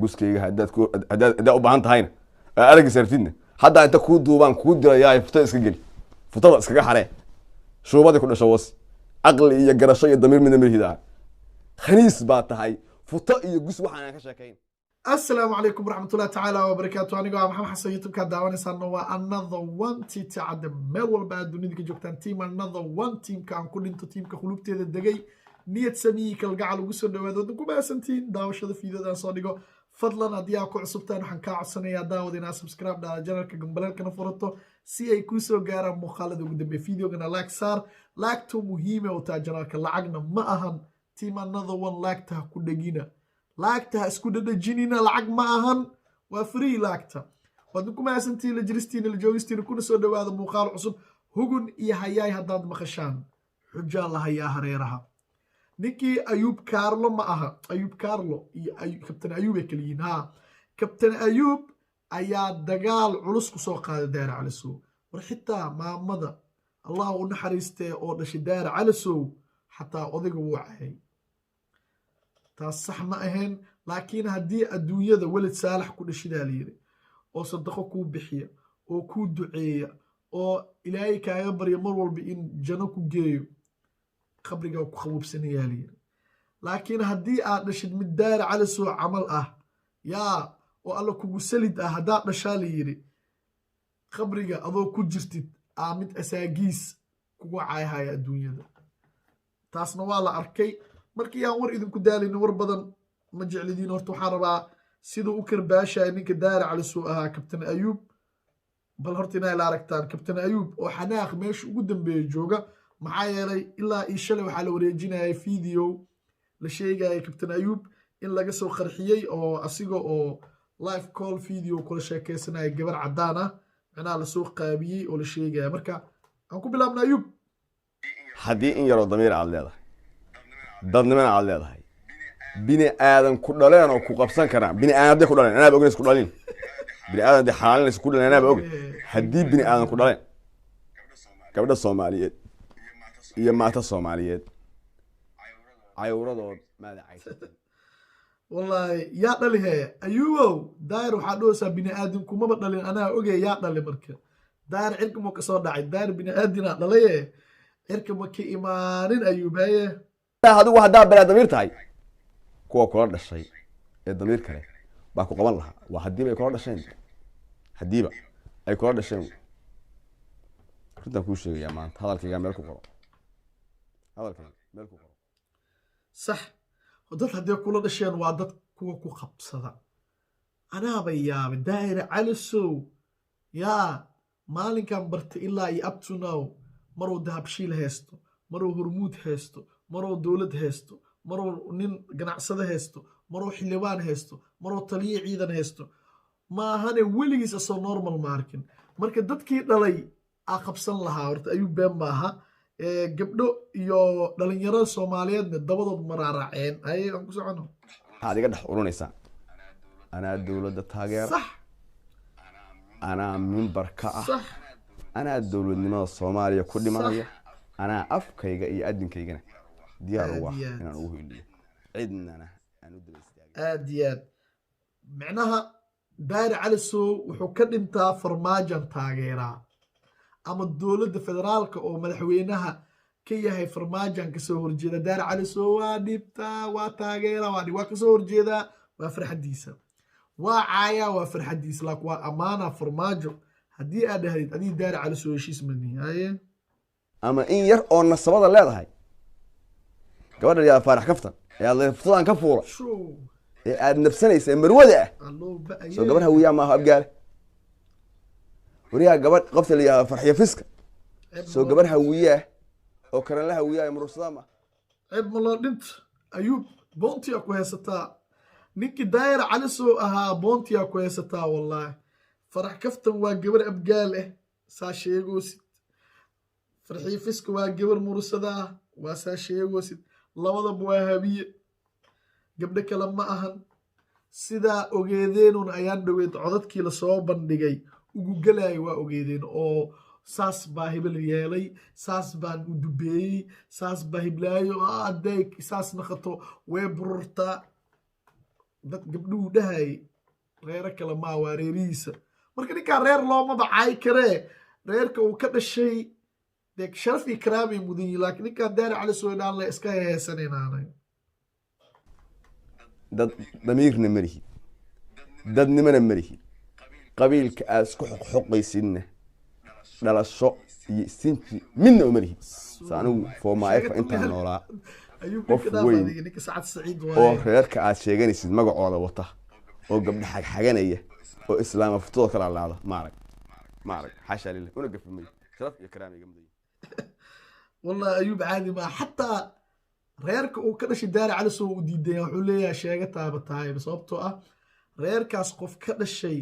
guskayga haddaad u baahan tahayna aragga sartidna hadda inta kuu duubaan kuu dirayaa futada iska geli futada iskaga xaree shuubadii ku dhasho was aqli iyo garasho iyo damiir midna marhidaa khaniis baa tahay futo iyo gus waxaan ka sheekayn. السلام عليكم ورحمة الله تعالى وبركاته. أنا محمد حسن يوتيوب كداواني صارنا another one تي تعد ميل والبعد دنيا جوكتان تيم another one تيم كان كل انتو تيم كخلوب تيد الدقي نية سمي كالقاع لوجسون دوادو دكوا بقى سنتين داوش هذا فيديو ده صادقه فضلا ادياكو عصبتان وحنكا عصنا يا داود انا سبسكرايب دا جنرال كجنبلال كنا فرطو سي اي كوسو غارا مخالد وقدم فيديو كنا لايك صار لايك تو مهمة وتا جنرال كلعقنا ما أهم تيم another one لايك تها كدقينا لاكتها اسكو دجينينا لعق معهن وفري لاكتها ودكم اسنتي لجرستين الجويستين كل سو دواده موقال عصب هغن iyo hayay hadaad maqashaan xuja la hayaa hareeraha ninki ayub carlo ma aha ayub carlo iyo kabtan ayub ay kaliin ha kabtan ayub ayaa dagaal culus ku soo qaaday daar calisow war xitaa maamada allah u naxariistay oo dhashay daar calisow xataa odayga wuu caayay taas sax ma ahayn laakiin haddii adduunyada walad saalax ku dhashidaa layiri oo sadaqo kuu bixiya oo kuu duceeya oo ilaahay kaaga barya mar walba in janno ku geeyo qabrigaa ku khabuubsanayaa layiri laakiin haddii aad dhashid mid daar calisoo camal ah yaa oo alla kugu salid ah haddaad dhashaa layiri qabriga adoo ku jirtid aa mid asaagiis kugu caayhaya adduunyada taasna waa la arkay markii aan war idinku daalin war badan ma jeclidiin horta waxaan rabaa siduu u karbaashay ninka daar calisoo ahaa kabtan ayub bal horta inay la aragtaan kabtan ayub oo xanaaq meesha ugu dambeeyay jooga maxaa yeelay ilaa ii shalay waxaa la wareejinayay video la sheegaya kabtan ayub in laga soo qarxiyey oo asiga oo live call video kula sheekaysanaya gabar cadaan ah macnaha la soo qaabiyey oo la sheegaya marka aan ku bilaabna ayub haddii in yaroo damiir aad leedahay dadnimana aad leedahay bini aadan ku dhaleen oo ku qabsan karaan bini aadan ku dhaleen anaaba ognays ku dhalin bini aadan xalaalinaysa ku dhaleen anaaba og haddii bini aadan ku dhaleen gabadha Soomaaliyeed iyo maata Soomaaliyeed cayuradood maada caysatay wallahi yaa dhalihe ayubow daayir waxaa dhoosaa bini aadan kumaba dhalin anaa ogay yaa dhali marka daayir cirka ma ka soo dhacay daayir bini aadina dhalaye cirka ma ka imaanin ayubaye adigu haddaa balaa damiir tahay kuwa kula dhashay ee damiir kale baa ku qaban lahaa waa haddiiba ay kula dhasheen haddiiba ay kula dhasheen runtaan kuu sheegayaa maanta hadalkayga meel ku qoro hadalkayga meel ku qoro sax dad haddii kula dhasheen waa dad kuwa ku qabsada anaaba yaabay daahir calisow yaa maalinkan bartay ilaa iyo up to now maruu dahabshiil haysto maruu hormuud haysto maruu dowlad haysto maruu nin ganacsade haysto maruu xildhibaan haysto maruu taliye ciidan haysto maahane weligiis asoo normal ma arkin marka dadkii dhalay aa qabsan lahaa horta ayuu been maaha gabdho iyo dhalinyarada Soomaaliyeedna dabadood maraaraceen ayay aan ku socono waxaad iga dhex urunaysaa anaa dowladda taageera sax anaa mimbar ka ah anaa dowladnimada Soomaaliya ku dhimanaya anaa afkayga iyo adinkaygana diyaar u ah inaan ugu heliyo cidnana aan u daba istaagay aad iyo aad macnaha daar calisoo wuxuu ka dhintaa farmaajan taageeraa ama dowladda federaalka oo madaxweynaha ka yahay farmaajan ka soo horjeeda daar calisoo waa dhibtaa waa taageeraa waa ka soo horjeedaa waa farxadiisa waa caaya waa farxadiisa laakiin waa amaana farmaajo haddii aad dhahdid adii daar calisoo heshiis madni haye ama in yar oo nasabada leedahay gabadha yaa faarax kaftan ayaa leeftadan ka fuula ee aad nafsanaysa marwada ah soo gabar hawiya ma aha abgaale wariya gabadh qabta liya farxiyo fiska soo gabar hawiya oo karan la hawiya mursada ma cib ma loo dhint ayub boontiya ku haysataa ninki daayir calisoo ahaa boontiya ku haysataa wallahi farax kaftan waa gabar abgaal ah saa sheegoosid farxiyo fiska waa gabar mursada ah waa saa sheegoosid labadaba waa habiye gabdho kale ma ahan sidaa ogeedeenun ayaan dhaweyd codadkii lasoo bandhigay ugu galaya waa ogeedeen oo saas baa hebel yeelay saas baan u dubeeyey saas baa hiblaayo hadday saas naqato way bururtaa dad gabdhuhu dhahay reero kale maa waa reerihiisa marka ninkaa reer looma bacay karee reerka uu ka dhashay dee sharaf iyo karaamay mudan yihin laakiin ninkaan daari cali soydhaan le iska heesanaynaanay dad damiirna malihi dadnimana malihi qabiilka aad isku xoqaysidna dhalasho iyo sinji midna uma lihi saanigu foomaaefa intaan noolaa qof weyn oo reerka aad sheeganaysid magacooda wata oo gabdha xagxaganaya oo islaama futooda kala laada maarag xasha lillah una gafmay sharaf iyo karaam iga mudan wallahi ayuub caadi ma xataa reerka uu ka dhashay daari cali soo u diiday wuxuu leeyahay sheega taabataay sababtoo ah reerkaas qof ka dhashay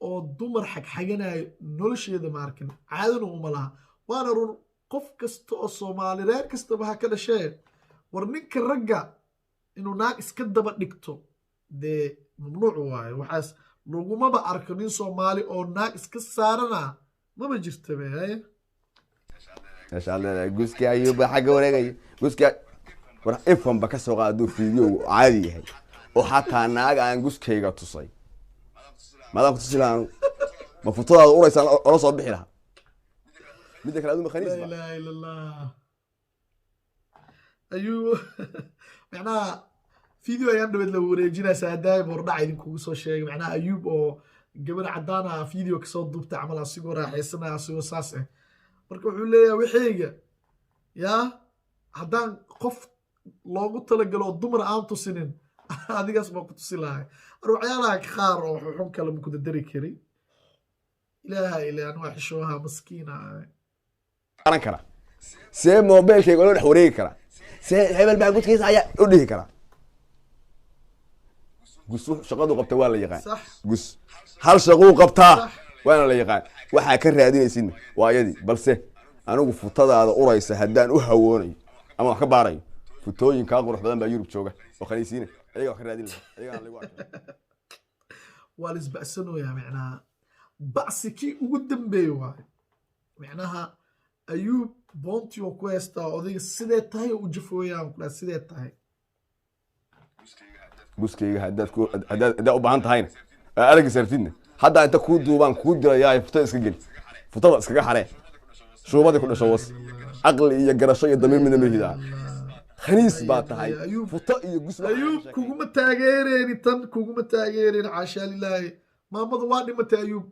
oo dumar xagxaganayo nolosheeda ma arkin caadana uma laha waana run qof kasta oo soomaali reer kastaba ha ka dhashee war ninka ragga inuu naag iska daba dhigto dee mamnuuc waayo waxaas lagumaba arko nin soomaali oo naag iska saarana maba jirtabe masha allah guski ayuuba xagga wareegaya guski war ifanba ka soo qaaduu fiideo caadi yahay oo xataa naag aan guskayga tusay madam tusilaan ma futodaada uraysan ola soo bixi lahaa midda kale aduu makhaniis la ilaha illa allah ayuu macnaha video ayaan dhaweed la wareejinaysaa daayib hordhaca idinkugu soo sheegay macnaha ayuub oo gabar cadaan ah video kasoo duubtay camal asigoo raaxaysanaya asigoo saas ah marka wuxuu leeyahay wixeyga yaa haddaan qof loogu talagalo oo dumar aan tusinin adigaas baa ku tusi lahay waxyaalaha qaar oo xun kale ma ku dadari kari ilaaha ilaan waa xishooha maskiina aran kara see mobilkayga loo dhex wareegi karaa see hebel baa gudkiisa ayaa u dhihi karaa gus shaqadu qabta waa la yaqaan gus hal shaquu qabtaa waana la yaqaan waxaa ka raadinaysin waa iyadii balse anigu futadaada uraysa haddaan u hawoonayo ama wax ka baarayo futooyinkaa qurux badan baa yurub jooga oo khaniisiina ayaga wax ka raadin lahaa ayagana lagu arkay waa lisba'sanoyaa macnaha ba'si kii ugu dambeeya waayo macnaha ayuub boontii oo ku haystaa odayga sidee tahay u jafooyaan ku dhaha sidee tahay guskayga haddaad u baahan tahayna aragga sartidna haddaa inta kuu duubaan kuu dirayaa futada iska geli futada iskaga xaree shuubadii ku dhasho was caqli iyo garasho iyo damiir midna melihidaa khaniis baa tahay futo iyo gus ayuub kuguma taageereyni tan kuguma taageereyni xaashaa lilaahi maamada waa dhimatay ayuub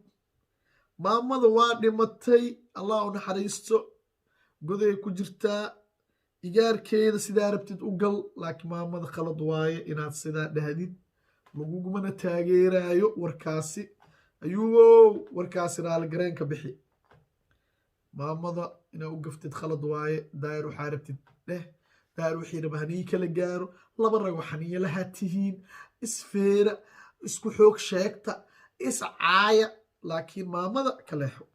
maamada waa dhimatay allah u naxariisto goday ku jirtaa igaarkeeda sidaa rabtid u gal laakiin maamada khalad waaye inaad sidaa dhahdid lagugumana taageeraayo warkaasi ayuubow warkaasi raaligareenka bixi maamada inaad u gaftid khalad waaye daayir waxaa rabtid dheh daayir wixii raba hanii kala gaaro laba rago xaniya lahaa tihiin isfeera isku xoog sheegta iscaaya laakiin maamada ka leexo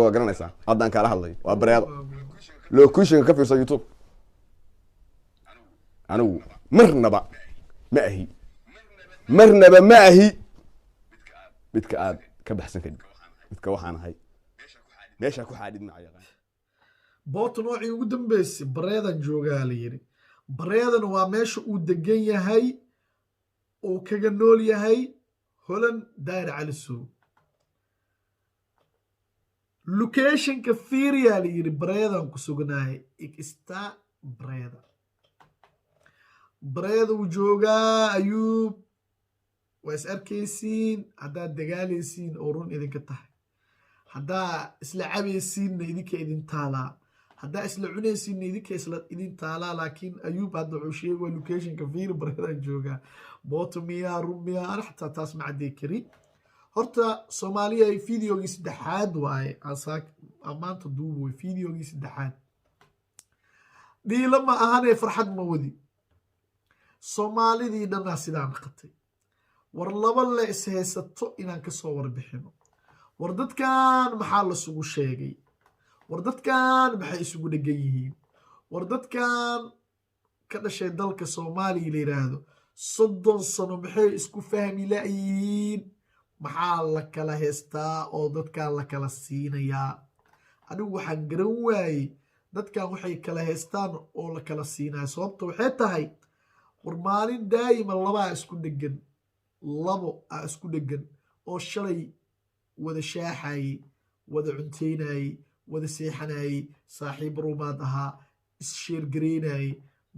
waa garanaysaa haddaan kaala hadlayo waa bareedo locutionka ka fiirso youtube anigu marnaba ma ahi midka aad ka baxsan kadib midka waxaan ahay meesha ku xaadhid ma yaqaan boota noocii ugu dambeysay bareedan joogaa la yiri bareedan waa meesha uu degan yahay uu kaga nool yahay holan daayir cali sow locationka fiiriyaa la yiri bareedan ku sugnaayay igsta bareeda uu joogaa ayuub waa is arkaysiin haddaad dagaalaysiin oo run idinka tahay haddaa isla cabaysiinna idinka idin taalaa haddaa isla cunaysiinna idinka isla idin taalaa laakiin ayuub hadda wuxuu sheegay waa locationka fiiri bareedan joogaa booto miyaa run miyaa ana xataa taas ma caddey karin horta soomaaliya videogii saddexaad waaye maanta duuba way videogii saddexaad dhiilo ma ahanee farxad ma wadi soomaalidii dhanaa sidaa naqatay war laba le ishaysato inaan kasoo warbixino war dadkan maxaa lasugu sheegay war dadkan maxay isugu dhegan yihiin war dadkan ka dhashay dalka soomaaliya la yidhaahdo 30 sano maxay isku fahmi la'yihiin maxaa la kala heystaa oo dadkan la kala siinayaa anigu waxaan garan waayey dadkan waxay kala heystaan oo la kala siinaya sababta waxay tahay war maalin daa'ima labaa isku dhegan labo aa isku dhegan oo shalay wada shaaxayey wada cuntaynayey wada seexanayey saaxiib ruumaad ahaa issheergaraynayey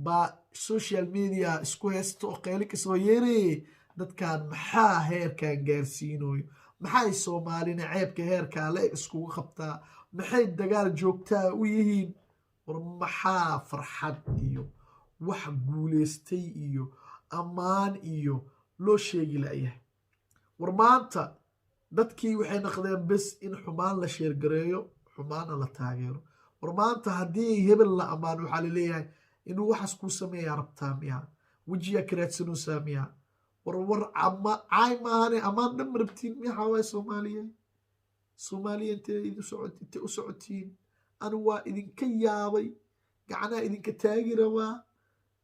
baa social media isku haysta oo qayli kasoo yeeraye dadkan maxaa heerkan gaarsiinoyo maxay soomaalina ceebka heerkaa la eg iskugu qabtaa maxay dagaal joogtaa u yihiin war maxaa farxad iyo wax guulaystay iyo ammaan iyo loo sheegi la'yahay war maanta dadkii waxay naqdeen bes in xumaan la sheergareeyo xumaana la taageero war maanta haddii hebel la ammaan waxaa laleeyahay inuu waxaas kuu sameeyaa rabtaa miya wejiyaa karaadsanoosaa miya war caay maahane ammaan dhan marabtiin maxaa waay soomaaliya intay u socotiin anu waa idinka yaabay gacnaha idinka taagi rabaa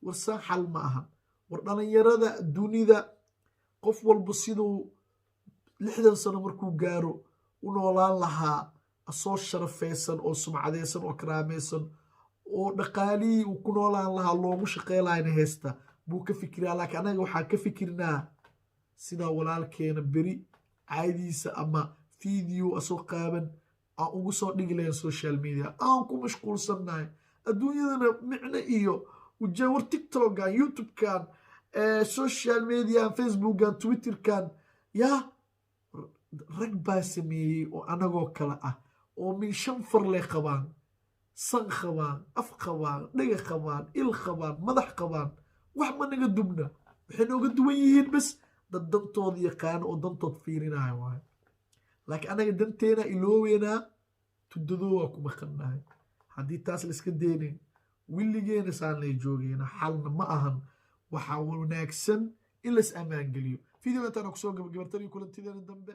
war saan xal ma ahan war dhalinyarada dunida qof walba siduu 60 sano markuu gaaro u noolaan lahaa asoo sharafaysan oo sumcadaysan oo karaamaysan oo dhaqaalihii uu ku noolaan lahaa loogu shaqeylayna haysta buu ka fikiraa laakiin anaga waxaan ka fikirnaa sidaa walaalkeena beri caadiisa ama video asoo qaaban aan ugu soo dhigi lahayn social media aan ku mashquulsannahay adduunyadana micno iyo war tiktokan youtubekan social median facebookan twitterkan yaa rag baa sameeyey oo anagoo kale ah oo min 5 farle qabaan san qabaan af qabaan dhaga qabaan il qabaan madax qabaan wax ma naga dubna waxay nooga duwan yihiin bas dad dantooda yaqaano oo dantood fiirinayo waayo laakiin anaga danteena ilooweynaa tudadoo waa ku maqannahay haddii taas la iska deynayn willigeena saan lay joogeyna xalna ma ahan waxaa wanaagsan in lais ammaan geliyo video intaan kusoo gabagabartaniyo kulantideena dambe